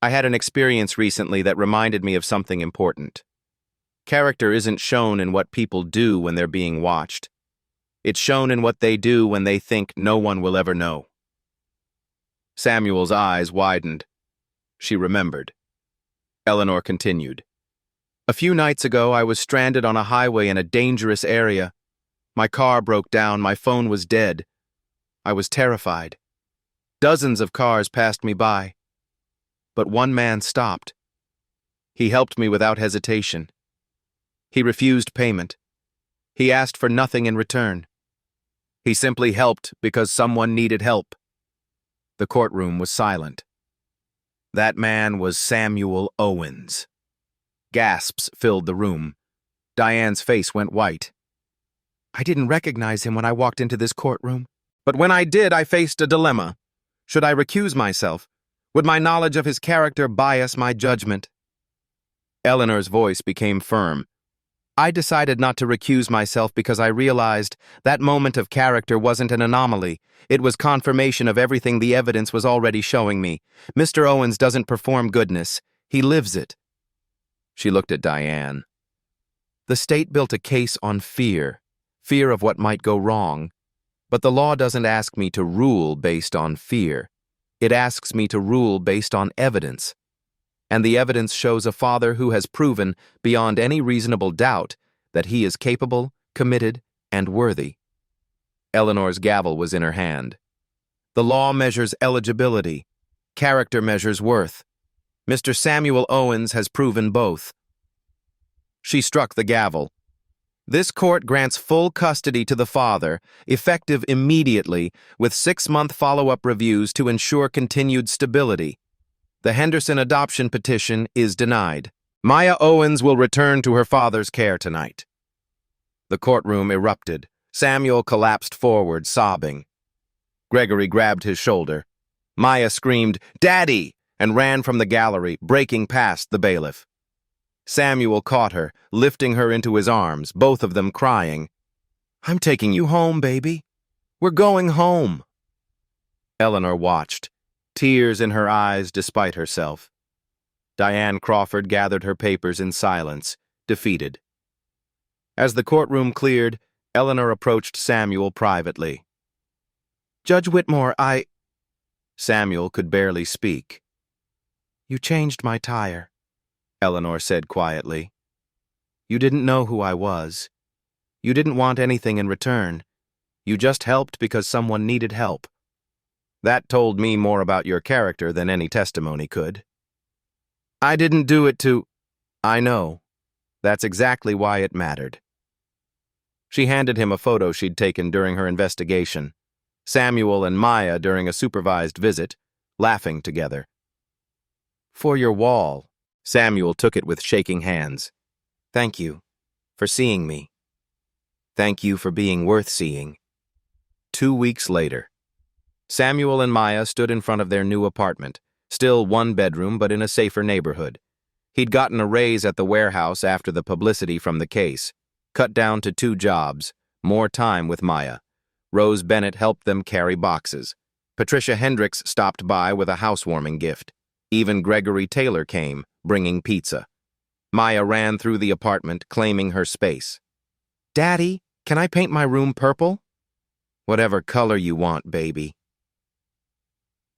I had an experience recently that reminded me of something important. Character isn't shown in what people do when they're being watched. It's shown in what they do when they think no one will ever know. Samuel's eyes widened. She remembered. Eleanor continued. A few nights ago, I was stranded on a highway in a dangerous area. My car broke down, my phone was dead. I was terrified. Dozens of cars passed me by. But one man stopped. He helped me without hesitation. He refused payment. He asked for nothing in return. He simply helped because someone needed help. The courtroom was silent. That man was Samuel Owens. Gasps filled the room. Diane's face went white. I didn't recognize him when I walked into this courtroom. But when I did, I faced a dilemma. Should I recuse myself? Would my knowledge of his character bias my judgment? Eleanor's voice became firm. I decided not to recuse myself because I realized that moment of character wasn't an anomaly. It was confirmation of everything the evidence was already showing me. Mr. Owens doesn't perform goodness. He lives it. She looked at Diane. The state built a case on fear of what might go wrong. But the law doesn't ask me to rule based on fear. It asks me to rule based on evidence. And the evidence shows a father who has proven, beyond any reasonable doubt, that he is capable, committed, and worthy. Eleanor's gavel was in her hand. The law measures eligibility. Character measures worth. Mr. Samuel Owens has proven both. She struck the gavel. This court grants full custody to the father, effective immediately, with 6-month follow-up reviews to ensure continued stability. The Henderson adoption petition is denied. Maya Owens will return to her father's care tonight. The courtroom erupted. Samuel collapsed forward, sobbing. Gregory grabbed his shoulder. Maya screamed, "Daddy!" and ran from the gallery, breaking past the bailiff. Samuel caught her, lifting her into his arms, both of them crying. "I'm taking you home, baby. We're going home." Eleanor watched, tears in her eyes despite herself. Diane Crawford gathered her papers in silence, defeated. As the courtroom cleared, Eleanor approached Samuel privately. "Judge Whitmore, Samuel could barely speak. "You changed my tire," Eleanor said quietly. "You didn't know who I was. You didn't want anything in return. You just helped because someone needed help. That told me more about your character than any testimony could." "I didn't do it to—" "I know. That's exactly why it mattered." She handed him a photo she'd taken during her investigation. Samuel and Maya during a supervised visit, laughing together. "For your wall." Samuel took it with shaking hands. "Thank you for seeing me. Thank you for being worth seeing." 2 weeks later, Samuel and Maya stood in front of their new apartment, still 1 bedroom but in a safer neighborhood. He'd gotten a raise at the warehouse after the publicity from the case, cut down to 2 jobs, more time with Maya. Rose Bennett helped them carry boxes. Patricia Hendricks stopped by with a housewarming gift. Even Gregory Taylor came, bringing pizza. Maya ran through the apartment, claiming her space. "Daddy, can I paint my room purple?" "Whatever color you want, baby."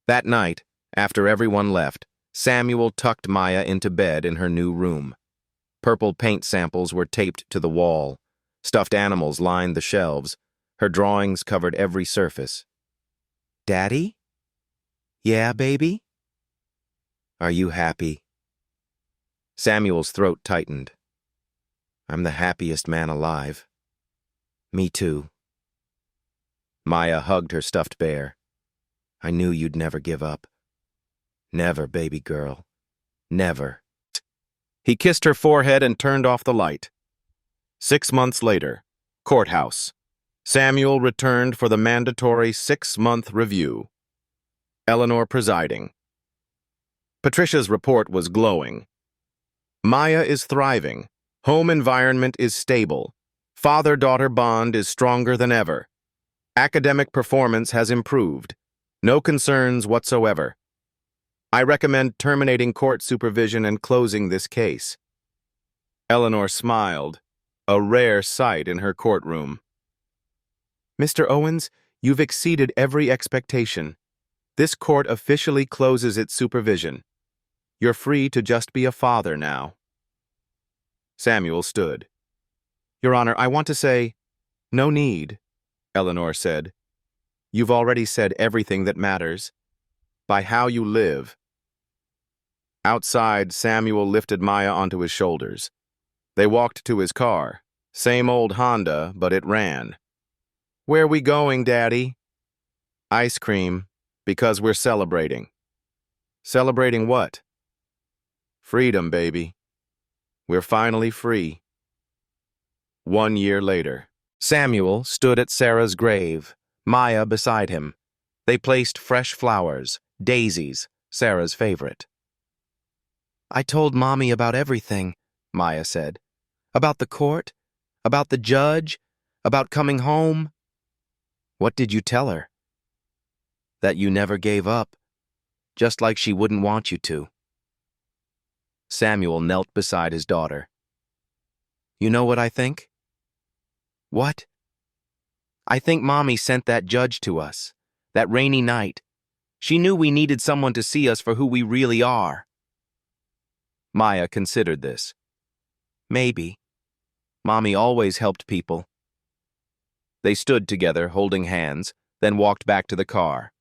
That night, after everyone left, Samuel tucked Maya into bed in her new room. Purple paint samples were taped to the wall. Stuffed animals lined the shelves. Her drawings covered every surface. "Daddy?" "Yeah, baby?" "Are you happy?" Samuel's throat tightened. "I'm the happiest man alive." "Me too." Maya hugged her stuffed bear. "I knew you'd never give up." "Never, baby girl. Never." He kissed her forehead and turned off the light. 6 months later, courthouse. Samuel returned for the mandatory 6-month review. Eleanor presiding. Patricia's report was glowing. Maya is thriving. Home environment is stable. Father-daughter bond is stronger than ever. Academic performance has improved. No concerns whatsoever. I recommend terminating court supervision and closing this case. Eleanor smiled, a rare sight in her courtroom. "Mr. Owens, you've exceeded every expectation. This court officially closes its supervision. You're free to just be a father now." Samuel stood. "Your Honor, I want to say—" "No need," Eleanor said. "You've already said everything that matters. By how you live." Outside, Samuel lifted Maya onto his shoulders. They walked to his car. Same old Honda, but it ran. "Where we going, Daddy?" "Ice cream, because we're celebrating." "Celebrating what?" "Freedom, baby. We're finally free." 1 year later, Samuel stood at Sarah's grave, Maya beside him. They placed fresh flowers, daisies, Sarah's favorite. "I told Mommy about everything," Maya said. "About the court, about the judge, about coming home." "What did you tell her?" "That you never gave up, just like she wouldn't want you to." Samuel knelt beside his daughter. "You know what I think?" "What?" "I think Mommy sent that judge to us, that rainy night. She knew we needed someone to see us for who we really are." Maya considered this. "Maybe. Mommy always helped people." They stood together, holding hands, then walked back to the car.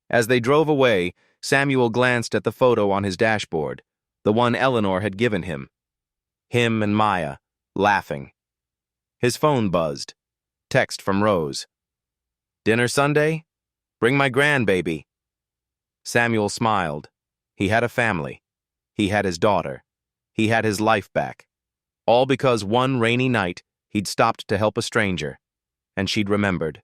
As they drove away, Samuel glanced at the photo on his dashboard, the one Eleanor had given him. Him and Maya, laughing. His phone buzzed. Text from Rose. "Dinner Sunday? Bring my grandbaby." Samuel smiled. He had a family. He had his daughter. He had his life back. All because one rainy night he'd stopped to help a stranger, and she'd remembered.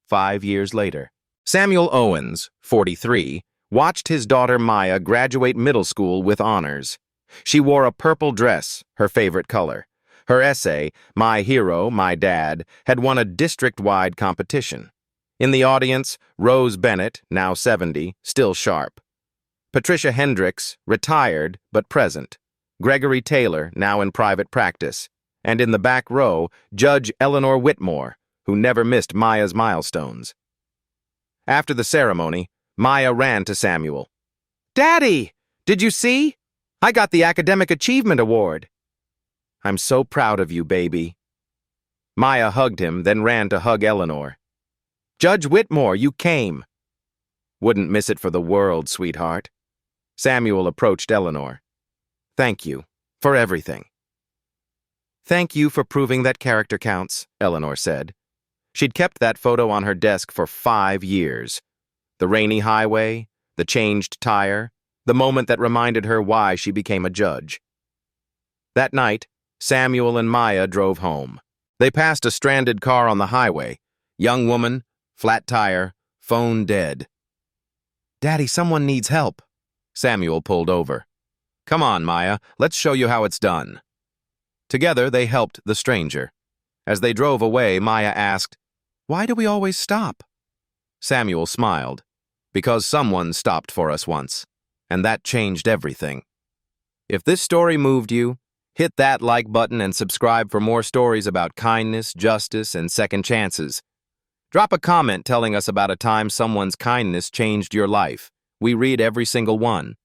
5 years later, Samuel Owens, 43, watched his daughter Maya graduate middle school with honors. She wore a purple dress, her favorite color. Her essay, "My Hero, My Dad," had won a district-wide competition. In the audience, Rose Bennett, now 70, still sharp. Patricia Hendricks, retired but present. Gregory Taylor, now in private practice. And in the back row, Judge Eleanor Whitmore, who never missed Maya's milestones. After the ceremony, Maya ran to Samuel. "Daddy, did you see? I got the Academic Achievement Award." "I'm so proud of you, baby." Maya hugged him, then ran to hug Eleanor. "Judge Whitmore, you came." "Wouldn't miss it for the world, sweetheart." Samuel approached Eleanor. "Thank you for everything." "Thank you for proving that character counts," Eleanor said. She'd kept that photo on her desk for 5 years. The rainy highway, the changed tire, the moment that reminded her why she became a judge. That night, Samuel and Maya drove home. They passed a stranded car on the highway. Young woman, flat tire, phone dead. "Daddy, someone needs help." Samuel pulled over. Come on, Maya, let's show you how it's done. Together, they helped the stranger. As they drove away, Maya asked, "Why do we always stop?" Samuel smiled. "Because someone stopped for us once, and that changed everything." If this story moved you, hit that like button and subscribe for more stories about kindness, justice, and second chances. Drop a comment telling us about a time someone's kindness changed your life. We read every single one.